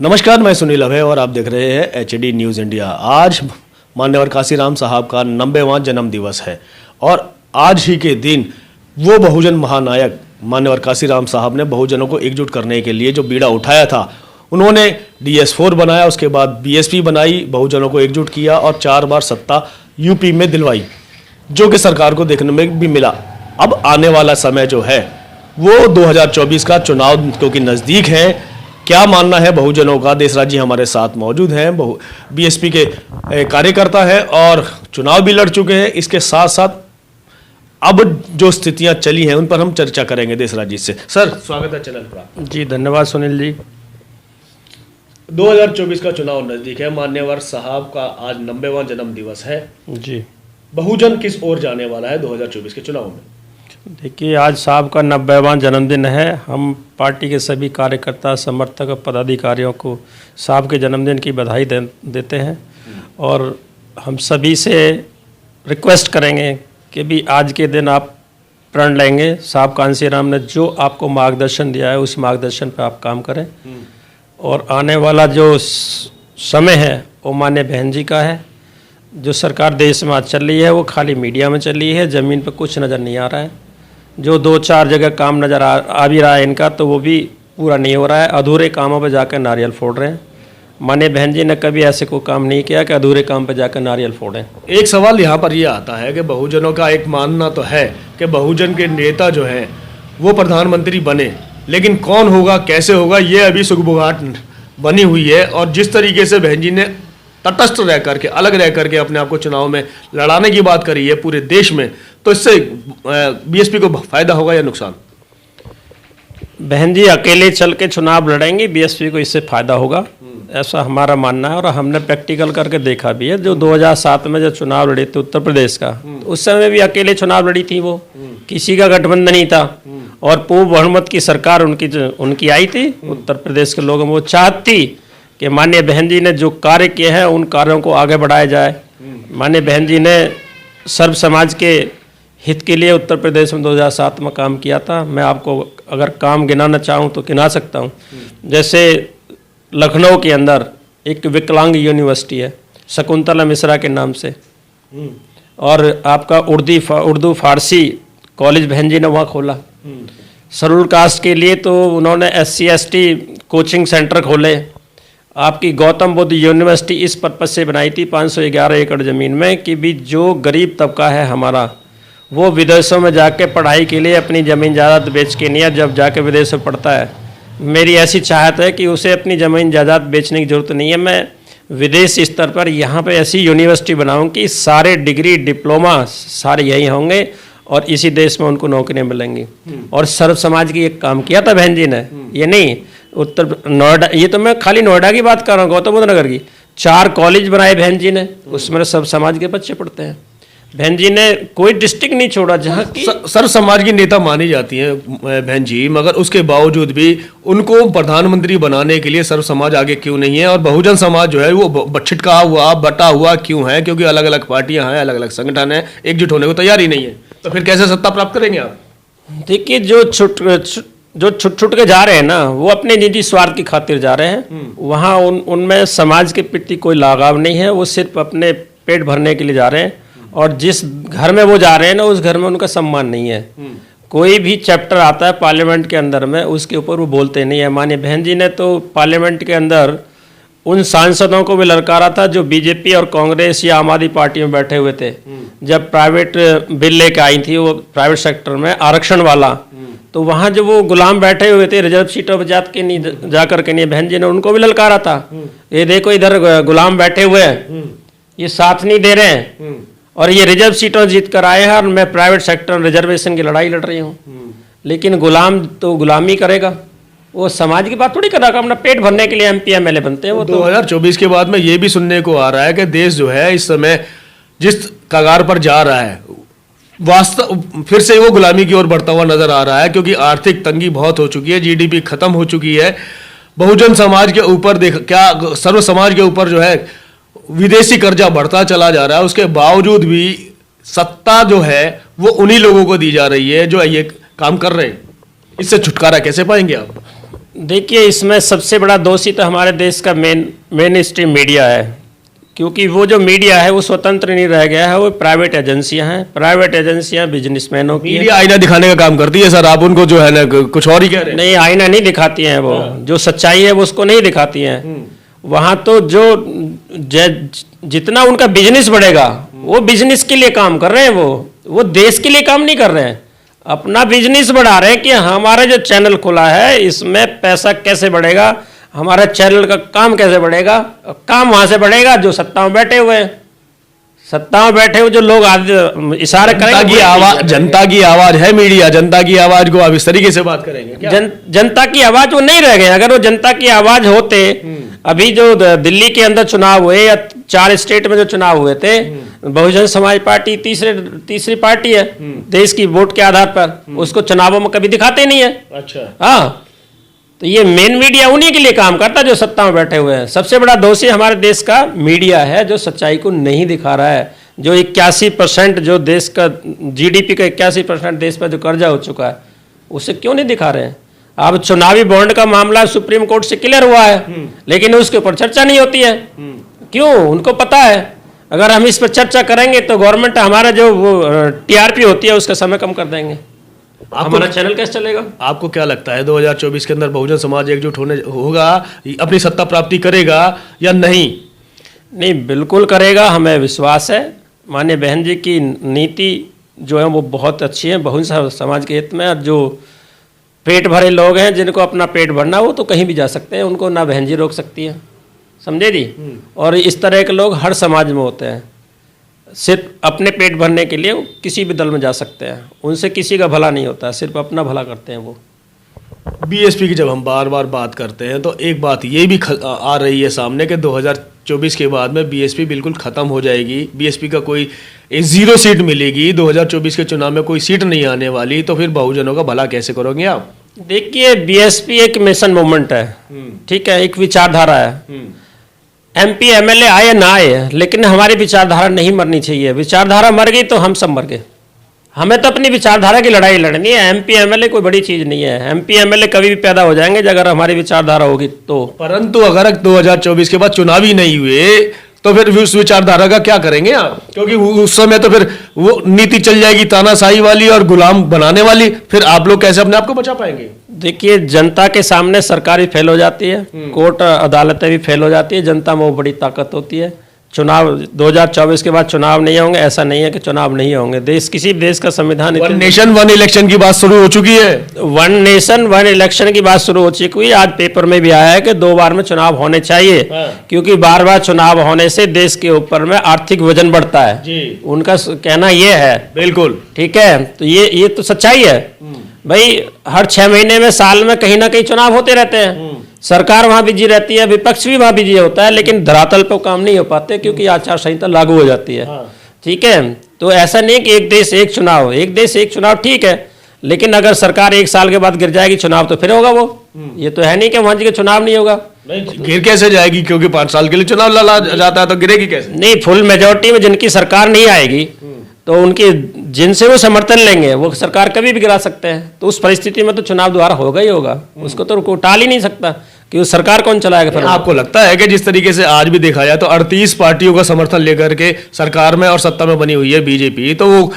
नमस्कार, मैं सुनील अभय और आप देख रहे हैं एचडी न्यूज़ इंडिया। आज मान्यवर काशीराम साहब का 90वां जन्म दिवस है और आज ही के दिन वो बहुजन महानायक मान्यवर काशीराम साहब ने बहुजनों को एकजुट करने के लिए जो बीड़ा उठाया था, उन्होंने DS4 बनाया, उसके बाद BSP बनाई, बहुजनों को एकजुट किया और 4 बार सत्ता यूपी में दिलवाई, जो कि सरकार को देखने में भी मिला। अब आने वाला समय जो है वो 2024 का चुनाव क्योंकि नज़दीक है, क्या मानना है बहुजनों का? देशराज जी हमारे साथ मौजूद हैं, BSP के कार्यकर्ता हैं और चुनाव भी लड़ चुके हैं। इसके साथ साथ अब जो स्थितियां चली हैं उन पर हम चर्चा करेंगे देशराज जी से। सर, स्वागत है चैनल पर। जी धन्यवाद सुनील जी। 2024 का चुनाव नज़दीक है, मान्यवर साहब का आज 90वां जन्म दिवस है जी। बहुजन किस ओर जाने वाला है 2024 के चुनाव में? देखिए, आज साहब का 90वां जन्मदिन है। हम पार्टी के सभी कार्यकर्ता, समर्थक और पदाधिकारियों को साहब के जन्मदिन की बधाई देते हैं और हम सभी से रिक्वेस्ट करेंगे कि भी आज के दिन आप प्रण लेंगे। साहब कांशीराम ने जो आपको मार्गदर्शन दिया है उस मार्गदर्शन पर आप काम करें और आने वाला जो समय है वो माननीय बहन जी का है। जो सरकार देश में आज चल रही है वो खाली मीडिया में चल रही है, ज़मीन पर कुछ नज़र नहीं आ रहा है। जो 2-4 जगह काम नज़र आ भी रहा है इनका, तो वो भी पूरा नहीं हो रहा है। अधूरे कामों पर जाकर नारियल फोड़ रहे हैं। माननीय बहन जी ने कभी ऐसे कोई काम नहीं किया कि अधूरे काम पर जाकर नारियल फोड़ें। एक सवाल यहाँ पर ये आता है कि बहुजनों का एक मानना तो है कि बहुजन के नेता जो हैं वो प्रधानमंत्री बने, लेकिन कौन होगा, कैसे होगा, ये अभी सुगबुगाहट बनी हुई है। और जिस तरीके से बहन जी ने तटस्थ रह करके, अलग रह करके अपने आप को चुनाव में लड़ाने की बात करी है पूरे देश में, तो इससे BSP को फायदा होगा या नुकसान? बहन जी अकेले चल के चुनाव लड़ेंगे, BSP को इससे फायदा होगा, ऐसा हमारा मानना है और हमने प्रैक्टिकल करके देखा भी है। जो 2007 में जब चुनाव लड़े थे उत्तर प्रदेश का, तो उस समय भी अकेले चुनाव लड़ी थी, वो किसी का गठबंधन नहीं था और पूर्व बहुमत की सरकार उनकी आई थी। उत्तर प्रदेश के लोगों में वो चाहती कि माननीय बहन जी ने जो कार्य किए हैं उन कार्यों को आगे बढ़ाया जाए। माननीय बहन जी ने सर्व समाज के हित के लिए उत्तर प्रदेश में 2007 में काम किया था। मैं आपको अगर काम गिनाना चाहूँ तो गिना सकता हूँ। जैसे लखनऊ के अंदर एक विकलांग यूनिवर्सिटी है शकुंतला मिश्रा के नाम से, और आपका उर्दू फारसी कॉलेज बहन जी ने वहाँ खोला। शेड्यूल कास्ट के लिए तो उन्होंने SC/ST कोचिंग सेंटर खोले। आपकी गौतम बुद्ध यूनिवर्सिटी इस पर्पज से बनाई थी 511 एकड़ ज़मीन में कि भी जो गरीब तबका है हमारा, वो विदेशों में जाके पढ़ाई के लिए अपनी ज़मीन जायदाद बेच के नहीं, जब जाके विदेश में पढ़ता है, मेरी ऐसी चाहत है कि उसे अपनी ज़मीन जायदाद बेचने की ज़रूरत नहीं है। मैं विदेश स्तर पर यहाँ पे ऐसी यूनिवर्सिटी बनाऊँ कि सारे डिग्री डिप्लोमा सारे यहीं होंगे और इसी देश में उनको नौकरियाँ मिलेंगी। और सर्व समाज की एक काम किया था बहन जी ने, ये नहीं उत्तर नोएडा, ये तो मैं खाली नोएडा की बात कर रहा हूँ, गौतम बुद्ध नगर की 4 कॉलेज बनाए बहन जी ने, उसमें सब समाज के बच्चे पढ़ते हैं। बहन जी ने कोई डिस्ट्रिक्ट नहीं छोड़ा जहाँ की सर्व समाज की नेता मानी जाती है बहन जी, मगर उसके बावजूद भी उनको प्रधानमंत्री बनाने के लिए सर्व समाज आगे क्यों नहीं है? और बहुजन समाज जो है वो छिटका हुआ, बटा हुआ क्यों है? क्योंकि अलग अलग पार्टियां हैं, अलग अलग संगठन है, एकजुट होने को तैयार ही नहीं है, तो फिर कैसे सत्ता प्राप्त करेंगे आप? देखिए, जो छुट के जा रहे हैं ना, वो अपने निजी स्वार्थ की खातिर जा रहे हैं। वहाँ उनमें समाज के प्रति कोई लगाव नहीं है, वो सिर्फ अपने पेट भरने के लिए जा रहे हैं और जिस घर में वो जा रहे हैं ना, उस घर में उनका सम्मान नहीं है। कोई भी चैप्टर आता है पार्लियामेंट के अंदर में, उसके ऊपर वो बोलते नहीं है। माननीय बहन जी ने तो पार्लियामेंट के अंदर उन सांसदों को भी ललकारा था जो BJP और कांग्रेस या आम आदमी पार्टी में बैठे हुए थे। जब प्राइवेट बिल लेके आई थी वो प्राइवेट सेक्टर में आरक्षण वाला, तो वहाँ जो वो गुलाम बैठे हुए थे रिजर्व सीटों पर जाकर के नहीं, बहन जी ने उनको भी ललकारा था, ये देखो इधर गुलाम बैठे हुए हैं, ये साथ नहीं दे रहे हैं और ये रिजर्व सीटों जीत कर आए हैं और मैं प्राइवेट सेक्टर रिजर्वेशन की लड़ाई लड़ रही हूँ। लेकिन गुलाम तो गुलामी करेगा, वो समाज की बात थोड़ी कर रहा, अपना पेट भरने के लिए MP MLA बनते हैं वो। 2024 के बाद में ये भी सुनने को आ रहा है कि देश जो है इस समय जिस कगार पर जा रहा है, वास्तव फिर से वो गुलामी की ओर बढ़ता हुआ नजर आ रहा है, क्योंकि आर्थिक तंगी बहुत हो चुकी है, GDP खत्म हो चुकी है। बहुजन समाज के ऊपर क्या सर्व समाज के ऊपर जो है विदेशी कर्जा बढ़ता चला जा रहा है, उसके बावजूद भी सत्ता जो है वो उन्हीं लोगों को दी जा रही है जो ये काम कर रहे हैं। इससे छुटकारा कैसे पाएंगे आप? देखिए, इसमें सबसे बड़ा दोषी तो हमारे देश का मेन स्ट्रीम मीडिया है, क्योंकि वो जो मीडिया है वो स्वतंत्र नहीं रह गया है, वो प्राइवेट एजेंसियां हैं। प्राइवेट एजेंसियां बिजनेसमैनों की हैं। मीडिया आईना दिखाने का काम करती है सर, आप उनको जो है ना कुछ और ही कह रहे हैं। नहीं, आईना नहीं दिखाती हैं वो, जो सच्चाई है वो उसको नहीं दिखाती हैं। वहाँ तो जो जितना उनका बिजनेस बढ़ेगा वो बिजनेस के लिए काम कर रहे हैं, वो देश के लिए काम नहीं कर रहे हैं, अपना बिजनेस बढ़ा रहे हैं कि हमारा जो चैनल खुला है इसमें पैसा कैसे बढ़ेगा, हमारा चैनल का काम कैसे बढ़ेगा। काम वहाँ से बढ़ेगा जो सत्ता में बैठे हुए हैं, सत्ता में बैठे हुए जो लोग इशारे करेंगे। जनता की आवाज है मीडिया, जनता की आवाज को आप इस तरीके से बात करेंगे क्या? जनता की आवाज वो नहीं रह गए। अगर वो जनता की आवाज होते, अभी जो दिल्ली के अंदर चुनाव हुए या 4 स्टेट में जो चुनाव हुए थे, बहुजन समाज पार्टी तीसरी पार्टी है देश की वोट के आधार पर, उसको चुनावों में कभी दिखाते नहीं है। अच्छा, हाँ, तो ये मेन मीडिया उन्हीं के लिए काम करता है जो सत्ता में बैठे हुए हैं। सबसे बड़ा दोषी हमारे देश का मीडिया है, जो सच्चाई को नहीं दिखा रहा है। जो 81% जो देश का जीडीपी का 81% देश पर जो कर्जा हो चुका है, उसे क्यों नहीं दिखा रहे हैं? अब चुनावी बॉन्ड का मामला सुप्रीम कोर्ट से क्लियर हुआ है, लेकिन उसके ऊपर चर्चा नहीं होती है। क्यों? उनको पता है अगर हम इस पर चर्चा करेंगे तो गवर्नमेंट हमारा जो टीआरपी होती है उसका समय कम कर देंगे, हमारा चैनल कैसे चलेगा? आपको क्या लगता है 2024 के अंदर बहुजन समाज एकजुट होगा, अपनी सत्ता प्राप्ति करेगा या नहीं? नहीं, बिल्कुल करेगा, हमें विश्वास है। माननीय बहन जी की नीति जो है वो बहुत अच्छी है बहुजन समाज के हित में। और जो पेट भरे लोग हैं, जिनको अपना पेट भरना, वो तो कहीं भी जा सकते हैं, उनको ना बहन जी रोक सकती है, समझे जी। और इस तरह के लोग हर समाज में होते हैं, सिर्फ अपने पेट भरने के लिए किसी भी दल में जा सकते हैं, उनसे किसी का भला नहीं होता, सिर्फ अपना भला करते हैं वो। बीएसपी की जब हम बार बार बात करते हैं तो एक बात ये भी आ रही है सामने कि 2024 के बाद में बीएसपी बिल्कुल खत्म हो जाएगी, बीएसपी का कोई 0 सीट मिलेगी, 2024 के चुनाव में कोई सीट नहीं आने वाली, तो फिर बहुजनों का भला कैसे करोगे आप? देखिए, बीएसपी एक मिशन मूवमेंट है, ठीक है, एक विचारधारा है। एमपी एमएलए आए ना आए, लेकिन हमारी विचारधारा नहीं मरनी चाहिए। विचारधारा मर गई तो हम सब मर गए। हमें तो अपनी विचारधारा की लड़ाई लड़नी है। एमपी एमएलए कोई बड़ी चीज नहीं है। एमपी एमएलए कभी भी पैदा हो जाएंगे अगर हमारी विचारधारा होगी तो। परंतु अगर 2024 के बाद चुनाव ही नहीं हुए तो फिर उस विचारधारा का क्या करेंगे आप? क्योंकि उस समय तो फिर वो नीति चल जाएगी तानाशाही वाली और गुलाम बनाने वाली, फिर आप लोग कैसे अपने आप को बचा पाएंगे? देखिए, जनता के सामने सरकार भी फेल हो जाती है, कोर्ट अदालतें भी फेल हो जाती है, जनता में वो बड़ी ताकत होती है। चुनाव 2024 के बाद चुनाव नहीं होंगे, ऐसा नहीं है कि चुनाव नहीं होंगे। देश, किसी भी देश का संविधान, वन नेशन वन इलेक्शन की बात शुरू हो चुकी है। वन नेशन वन इलेक्शन की बात शुरू हो चुकी है। आज पेपर में भी आया है कि 2 बार में चुनाव होने चाहिए, क्योंकि बार चुनाव होने से देश के ऊपर में आर्थिक वजन बढ़ता है जी। उनका कहना ये है। बिल्कुल ठीक है, तो ये तो सच्चाई है भाई। हर 6 महीने में, साल में कहीं ना कहीं चुनाव होते रहते हैं। सरकार वहां बिजी रहती है, विपक्ष भी वहां बिजी होता है, लेकिन धरातल पर काम नहीं हो पाते क्योंकि आचार संहिता लागू हो जाती है। ठीक है, तो ऐसा नहीं कि एक देश एक चुनाव, एक देश एक चुनाव ठीक है, लेकिन अगर सरकार 1 साल के बाद गिर जाएगी, चुनाव तो फिर होगा वो। ये तो है नहीं कि वहां के चुनाव नहीं होगा। गिर कैसे जाएगी? क्योंकि 5 साल के लिए चुनाव लड़ा जाता है, तो गिरेगी कैसे? नहीं, फुल मेजोरिटी में जिनकी सरकार नहीं आएगी तो उनकी जिनसे वो समर्थन लेंगे वो सरकार कभी भी गिरा सकते हैं। तो उस परिस्थिति में तो चुनाव दोबारा होगा ही होगा, उसको तो टाल ही नहीं सकता कि वो सरकार कौन चलाएगा। फिर आपको लगता है कि जिस तरीके से आज भी देखा जाए तो 38 पार्टियों का समर्थन लेकर के सरकार में और सत्ता में बनी हुई है बीजेपी, तो वो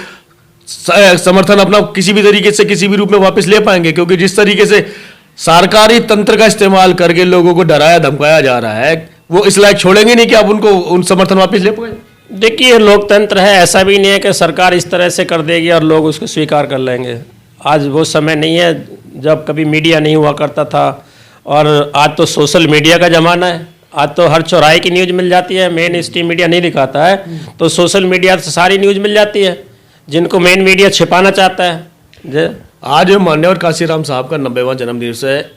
समर्थन अपना किसी भी तरीके से किसी भी रूप में वापस ले पाएंगे? क्योंकि जिस तरीके से सरकारी तंत्र का इस्तेमाल करके लोगों को डराया धमकाया जा रहा है, वो इस लायक छोड़ेंगे नहीं कि आप उनको उन समर्थन वापस ले पाएंगे? देखिए, लोकतंत्र है, ऐसा भी नहीं है कि सरकार इस तरह से कर देगी और लोग उसको स्वीकार कर लेंगे। आज वो समय नहीं है जब कभी मीडिया नहीं हुआ करता था, और आज तो सोशल मीडिया का ज़माना है। आज तो हर चौराहे की न्यूज़ मिल जाती है। मेन स्ट्रीम मीडिया नहीं दिखाता है तो सोशल मीडिया से सारी न्यूज़ मिल जाती है, जिनको मेन मीडिया छिपाना चाहता है। आज मान्यवर काशीराम साहब का 90वां जन्मदिवस है।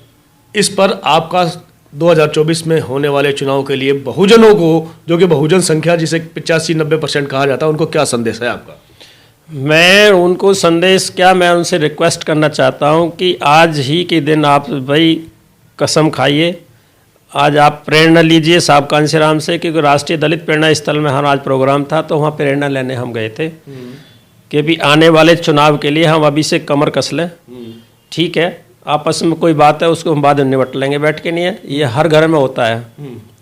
इस पर आपका 2024 में होने वाले चुनाव के लिए बहुजनों को, जो कि बहुजन संख्या जिसे 85-90% कहा जाता है, उनको क्या संदेश है आपका? मैं उनको संदेश क्या, मैं उनसे रिक्वेस्ट करना चाहता हूं कि आज ही के दिन आप भाई कसम खाइए, आज आप प्रेरणा लीजिए साहब कांशीराम से, क्योंकि राष्ट्रीय दलित प्रेरणा स्थल में हमारा आज प्रोग्राम था, तो वहाँ प्रेरणा लेने हम गए थे कि भी आने वाले चुनाव के लिए हम अभी से कमर कस लें। ठीक है, आपस में कोई बात है उसको हम बाद में निपट लेंगे बैठ के, नहीं है ये हर घर में होता है।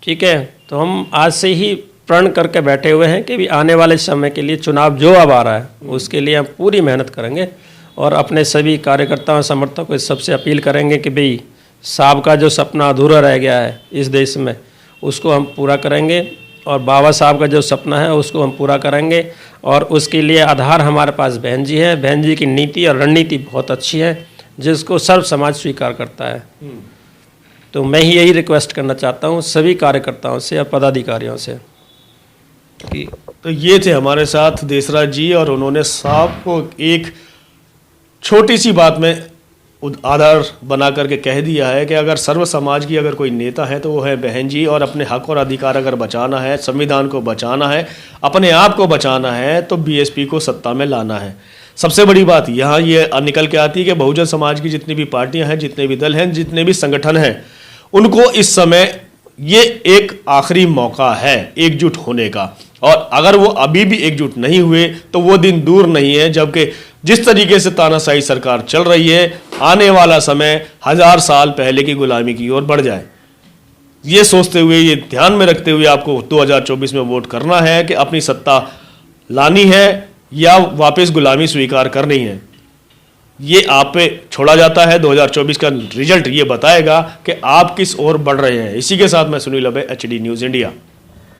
ठीक है, तो हम आज से ही प्रण करके बैठे हुए हैं कि भी आने वाले समय के लिए चुनाव जो अब आ रहा है उसके लिए हम पूरी मेहनत करेंगे और अपने सभी कार्यकर्ताओं समर्थकों को सबसे अपील करेंगे कि भाई साहब का जो सपना अधूरा रह गया है इस देश में उसको हम पूरा करेंगे और बाबा साहब का जो सपना है उसको हम पूरा करेंगे। और उसके लिए आधार हमारे पास बहन जी है। बहन जी की नीति और रणनीति बहुत अच्छी है जिसको सर्व समाज स्वीकार करता है। तो मैं ही यही रिक्वेस्ट करना चाहता हूँ सभी कार्यकर्ताओं से और पदाधिकारियों से कि तो ये थे हमारे साथ देसराज जी और उन्होंने साहब को एक छोटी सी बात में आधार बना करके कह दिया है कि अगर सर्व समाज की अगर कोई नेता है तो वो है बहन जी, और अपने हक और अधिकार अगर बचाना है, संविधान को बचाना है, अपने आप को बचाना है तो बीएसपी को सत्ता में लाना है। सबसे बड़ी बात यहाँ ये निकल के आती है कि बहुजन समाज की जितनी भी पार्टियां हैं, जितने भी दल हैं, जितने भी संगठन हैं, उनको इस समय ये एक आखिरी मौका है एकजुट होने का। और अगर वो अभी भी एकजुट नहीं हुए तो वो दिन दूर नहीं है जबकि जिस तरीके से तानाशाही सरकार चल रही है आने वाला समय 1000 साल पहले की गुलामी की ओर बढ़ जाए। ये सोचते हुए, ये ध्यान में रखते हुए आपको 2024 में वोट करना है कि अपनी सत्ता लानी है या वापस गुलामी स्वीकार करनी है। ये आप पे छोड़ा जाता है। 2024 का रिजल्ट ये बताएगा कि आप किस ओर बढ़ रहे हैं। इसी के साथ मैं सुनील अबे, HD न्यूज़ इंडिया।